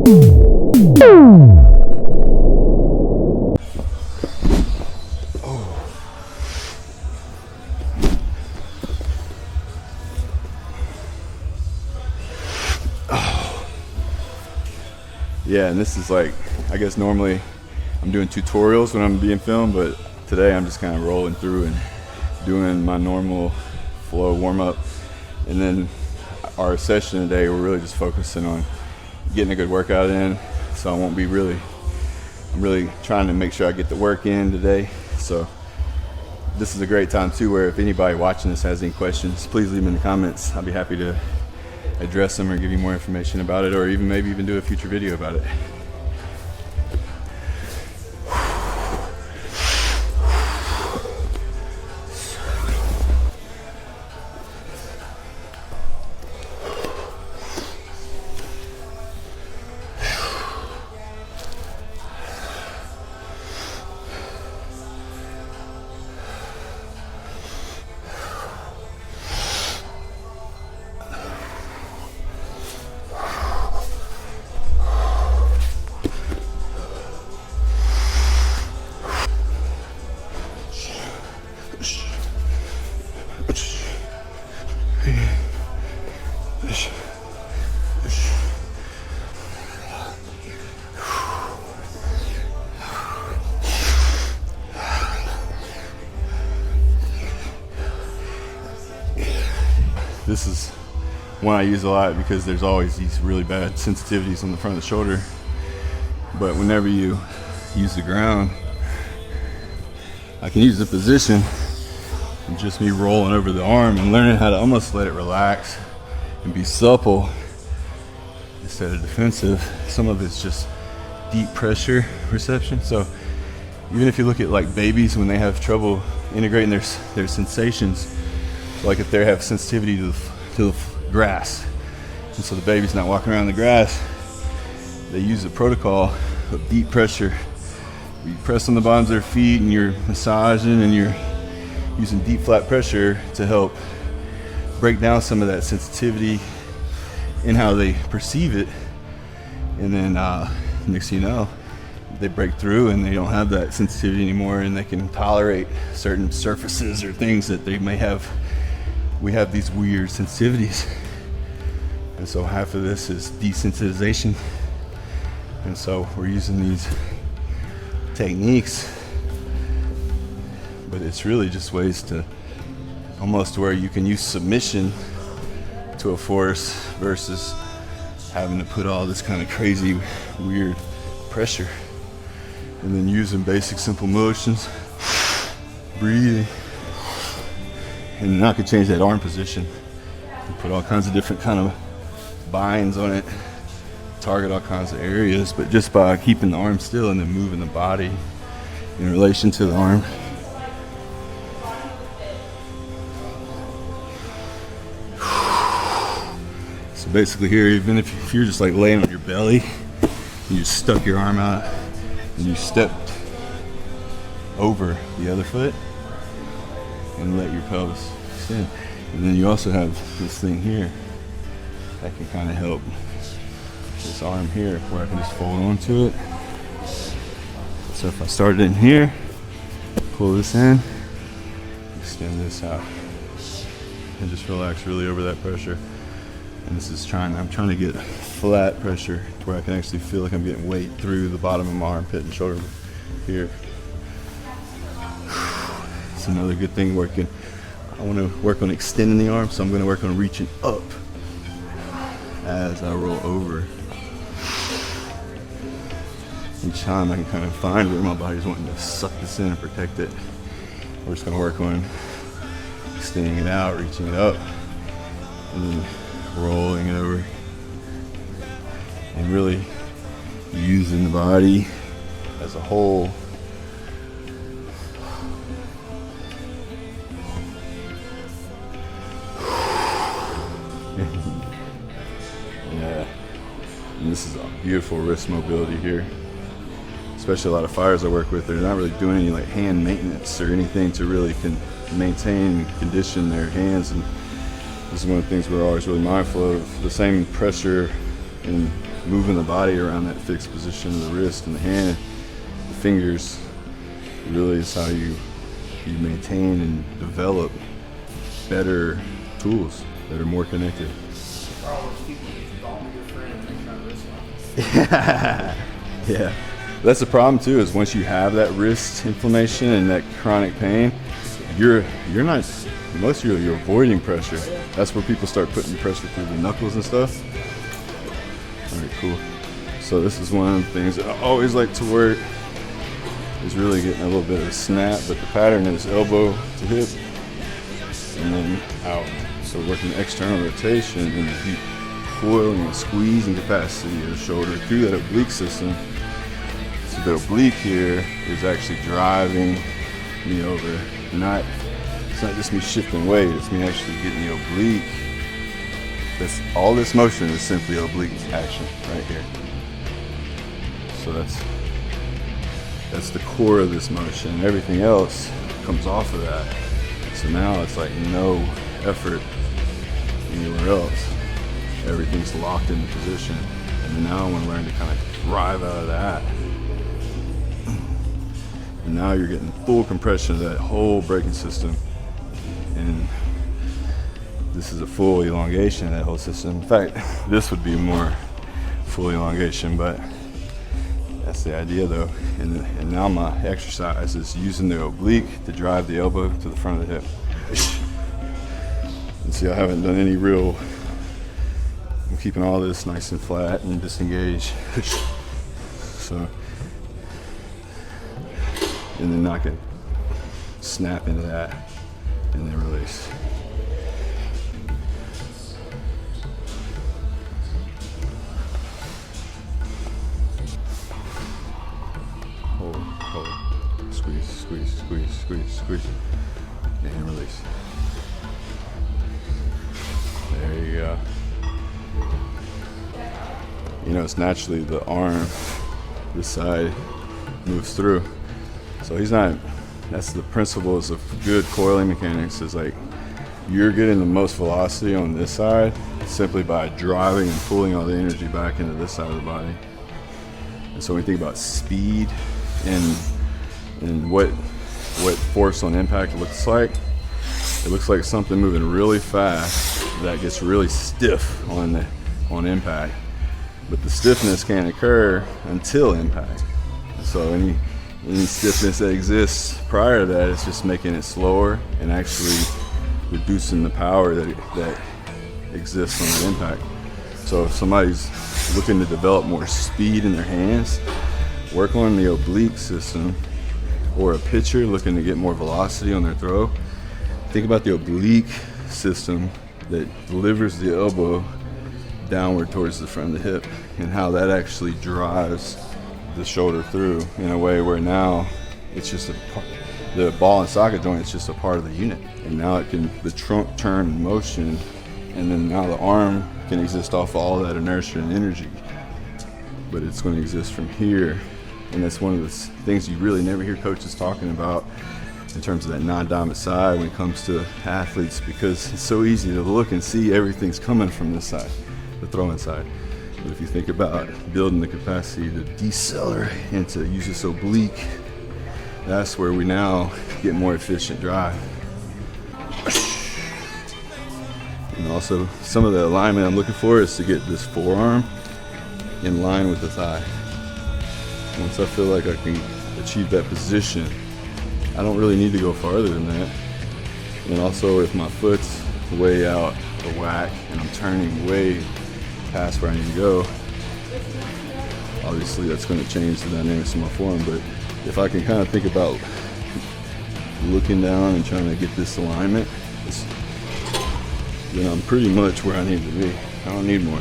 Yeah, and this is like, I guess normally I'm doing tutorials when I'm being filmed, but today I'm just kind of rolling through and doing my normal flow warm-up. And then our session today, we're really just focusing on getting a good workout in, so I'm really trying to make sure I get the work in today. So this is a great time too, where if anybody watching this has any questions, please leave them in the comments. I'll be happy to address them or give you more information about it, or maybe even do a future video about it. This is one I use a lot because there's always these really bad sensitivities on the front of the shoulder. But whenever you use the ground, I can use the position and just me rolling over the arm and learning how to almost let it relax and be supple instead of defensive. Some of it's just deep pressure reception. So even if you look at like babies when they have trouble integrating their sensations, like if they have sensitivity to the grass, and so the baby's not walking around the grass, they use a protocol of deep pressure. You press on the bottoms of their feet and you're massaging and you're using deep flat pressure to help break down some of that sensitivity in how they perceive it. And then next thing you know, they break through and they don't have that sensitivity anymore, and they can tolerate certain surfaces or things that they may have. We have these weird sensitivities, and so half of this is desensitization. And so we're using these techniques, but it's really just ways to almost where you can use submission to a force versus having to put all this kind of crazy weird pressure, and then using basic simple motions, breathing. And now I could change that arm position and put all kinds of different kind of binds on it, target all kinds of areas, but just by keeping the arm still and then moving the body in relation to the arm. So basically here, even if you're just like laying on your belly, you just stuck your arm out and you stepped over the other foot and let your pelvis extend. And then you also have this thing here that can kind of help this arm here, where I can just fold onto it. So if I started in here, pull this in, extend this out, and just relax really over that pressure. And this is I'm trying to get flat pressure to where I can actually feel like I'm getting weight through the bottom of my armpit and shoulder here. It's another good thing working. I want to work on extending the arm, so I'm going to work on reaching up as I roll over. Each time I can kind of find where my body's wanting to suck this in and protect it. We're just going to work on extending it out, reaching it up, and then rolling it over, and really using the body as a whole. Yeah, and this is a beautiful wrist mobility here. Especially a lot of fires I work with, they're not really doing any like hand maintenance or anything to really maintain and condition their hands. And this is one of the things we're always really mindful of. The same pressure and moving the body around that fixed position of the wrist and the hand, the fingers, really is how you maintain and develop better tools that are more connected. Yeah, that's the problem too, is once you have that wrist inflammation and that chronic pain, you're avoiding pressure. That's where people start putting pressure through the knuckles and stuff. All right, cool. So this is one of the things that I always like to work, is really getting a little bit of a snap, but the pattern is elbow to hip and then out. So working external rotation and the deep coiling and squeezing capacity of the shoulder through that oblique system. So the oblique here is actually driving me over. It's not just me shifting weight, it's me actually getting the oblique. All this motion is simply oblique action right here. So that's the core of this motion. Everything else comes off of that. So now it's like no effort anywhere else. Everything's locked into position. And then now I want to learn to kind of drive out of that. And now you're getting full compression of that whole braking system. And this is a full elongation of that whole system. In fact, this would be more full elongation, but that's the idea though. And now my exercise is using the oblique to drive the elbow to the front of the hip. And see, I haven't done any real, I'm keeping all this nice and flat and disengaged. So, and then I can snap into that and then release. Hold, squeeze, and release. There you go. You know, it's naturally the arm, this side moves through. So that's the principles of good coiling mechanics, is like you're getting the most velocity on this side simply by driving and pulling all the energy back into this side of the body. And so when you think about speed and what force on impact looks like, it looks like something moving really fast that gets really stiff on impact. But the stiffness can't occur until impact. So any stiffness that exists prior to that is just making it slower and actually reducing the power that exists on the impact. So if somebody's looking to develop more speed in their hands, work on the oblique system, or a pitcher looking to get more velocity on their throw, think about the oblique system that delivers the elbow downward towards the front of the hip, and how that actually drives the shoulder through in a way where now it's just the ball and socket joint is just a part of the unit, and now the trunk turn in motion, and then now the arm can exist off of all that inertia and energy, but it's going to exist from here. And that's one of the things you really never hear coaches talking about in terms of that non-dominant side when it comes to athletes, because it's so easy to look and see everything's coming from this side, the throwing side. But if you think about building the capacity to decelerate and to use this oblique, that's where we now get more efficient drive. And also, some of the alignment I'm looking for is to get this forearm in line with the thigh. Once I feel like I can achieve that position, I don't really need to go farther than that. And also, if my foot's way out of whack and I'm turning way past where I need to go, obviously that's going to change the dynamics of my form. But if I can kind of think about looking down and trying to get this alignment, then I'm pretty much where I need to be. I don't need more.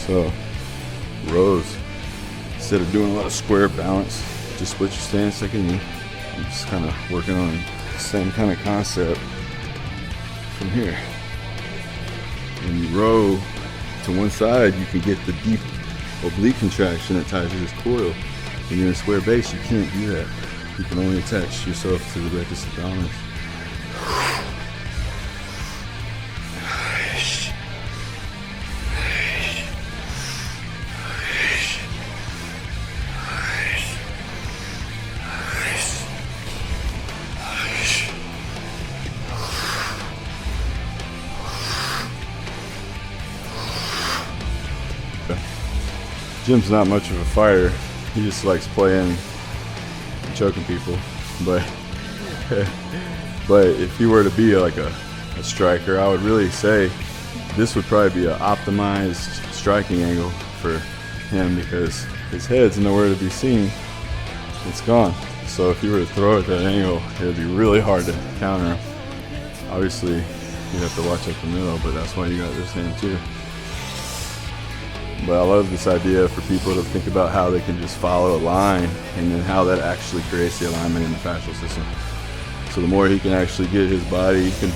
So, rows. Instead of doing a lot of square balance, just split your stance, second knee. I'm just kind of working on the same kind of concept from here. When you row to one side, you can get the deep oblique contraction that ties to this coil. When you're in square base, you can't do that. You can only attach yourself to the rectus abdominis. Jim's not much of a fighter. He just likes playing and choking people. But if he were to be like a striker, I would really say this would probably be an optimized striking angle for him, because his head's nowhere to be seen. It's gone. So if you were to throw at that angle, it would be really hard to counter him. Obviously, you have to watch up the middle, but that's why you got this hand too. But I love this idea for people to think about how they can just follow a line, and then how that actually creates the alignment in the fascial system. So the more he can actually get his body, he can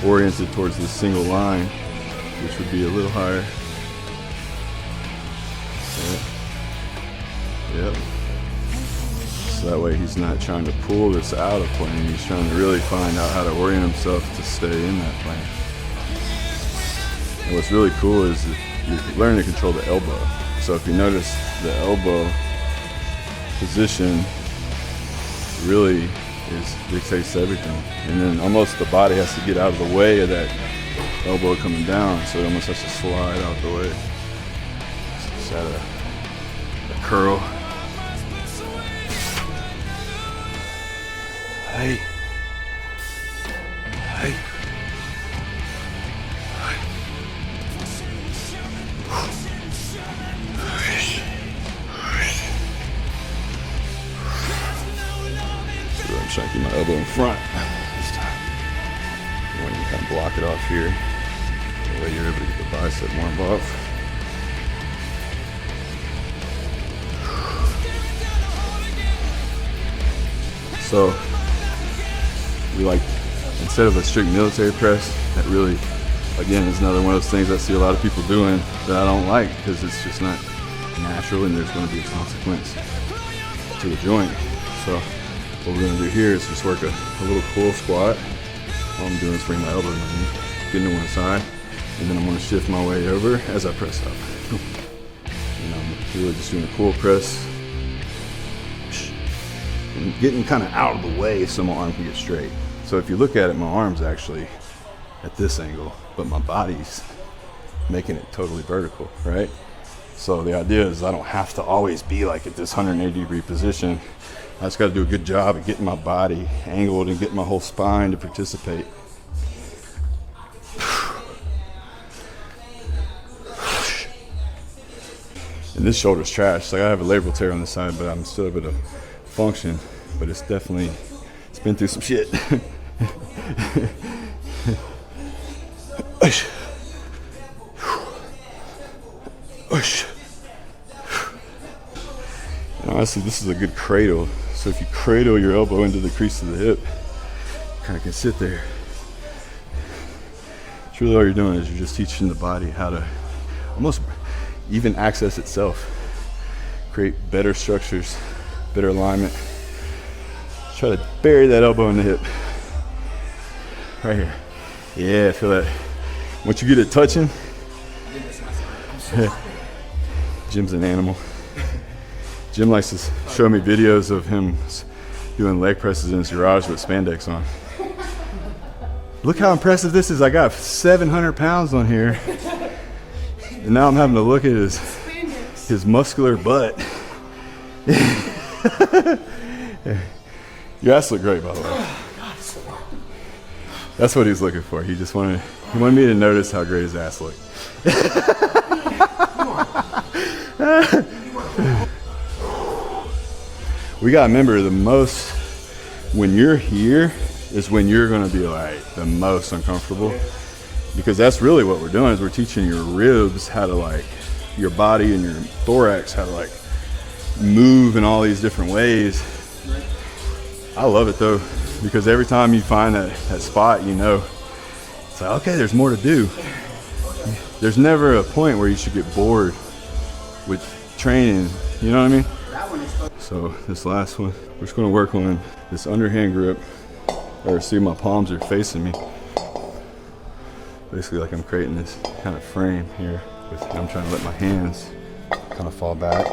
orient it towards this single line, which would be a little higher. Yep. So that way he's not trying to pull this out of plane, he's trying to really find out how to orient himself to stay in that plane. And what's really cool is that you learn to control the elbow. So if you notice, the elbow position really dictates everything. And then almost the body has to get out of the way of that elbow coming down, so it almost has to slide out the way. Just add a curl. Hey. Hey. So I'm trying to keep my elbow in front this time. You want to kind of block it off here. That way you're able to get the bicep more involved. So we like, instead of a strict military press, that really, again, is another one of those things I see a lot of people doing that I don't like, because it's just not natural and there's going to be a consequence to the joint. So what we're going to do here is just work a little cool squat. All I'm doing is bring my elbow to my knee, getting to one side, and then I'm going to shift my way over as I press up. And I'm really just doing a cool press, and getting kind of out of the way so my arm can get straight. So if you look at it, my arm's actually at this angle, but my body's making it totally vertical, right? So the idea is I don't have to always be like at this 180-degree position. I just got to do a good job of getting my body angled and getting my whole spine to participate. And this shoulder's trash. Like, I have a labral tear on this side, but I'm still able to function. But it's definitely, it's been through some shit. And honestly, this is a good cradle. So if you cradle your elbow into the crease of the hip, you kind of can sit there. It's really all you're doing is you're just teaching the body how to almost even access itself, create better structures, better alignment. Try to bury that elbow in the hip. Right here. Yeah, feel that. Once you get it touching, Jim's an animal. Jim likes to show me videos of him doing leg presses in his garage with spandex on. Look how impressive this is. I got 700 pounds on here. And now I'm having to look at his muscular butt. Your ass look great, by the way. That's what he's looking for. He wanted me to notice how great his ass looked. We gotta remember, the most, when you're here is when you're gonna be like the most uncomfortable, because that's really what we're doing, is we're teaching your ribs how to, like, your body and your thorax how to, like, move in all these different ways. I love it though, because every time you find that spot, you know, it's like, okay, there's more to do. There's never a point where you should get bored with training, you know what I mean? So this last one, we're just gonna work on this underhand grip, or see, my palms are facing me. Basically, like I'm creating this kind of frame here. I'm trying to let my hands kind of fall back.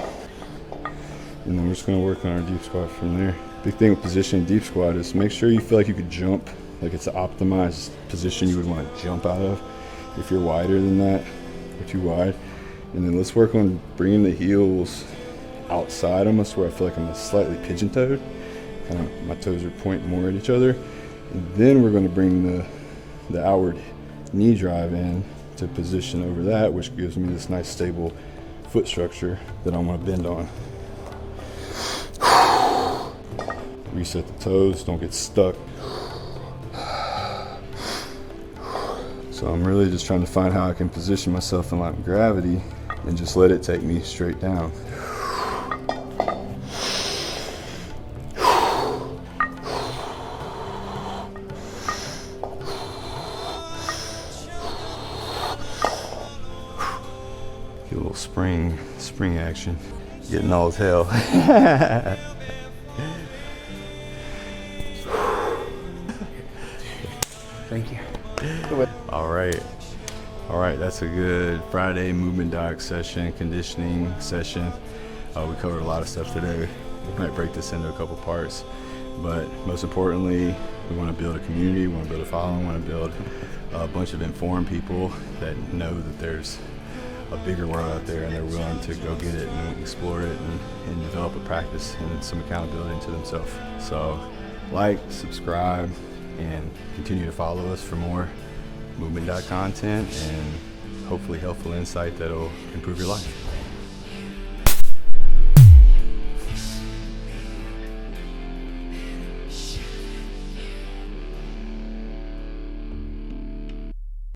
And then we're just gonna work on our deep squat from there. Big thing with positioning deep squat is make sure you feel like you could jump, like it's an optimized position you would want to jump out of. If you're wider than that, or too wide, And then let's work on bringing the heels outside almost where I feel like I'm slightly pigeon-toed. Kind of my toes are pointing more at each other. And then we're going to bring the outward knee drive in to position over that, which gives me this nice stable foot structure that I want to bend on. Reset the toes, don't get stuck. So I'm really just trying to find how I can position myself in line with gravity and just let it take me straight down. Get a little spring action. Getting all hell. Thank you. All right, that's a good Friday movement doc session, conditioning session. We covered a lot of stuff today. We might break this into a couple parts, but most importantly, we want to build a community, we want to build a following, we want to build a bunch of informed people that know that there's a bigger world out there and they're willing to go get it and explore it and develop a practice and some accountability into themselves. So like, subscribe, and continue to follow us for more movement content and hopefully helpful insight that'll improve your life.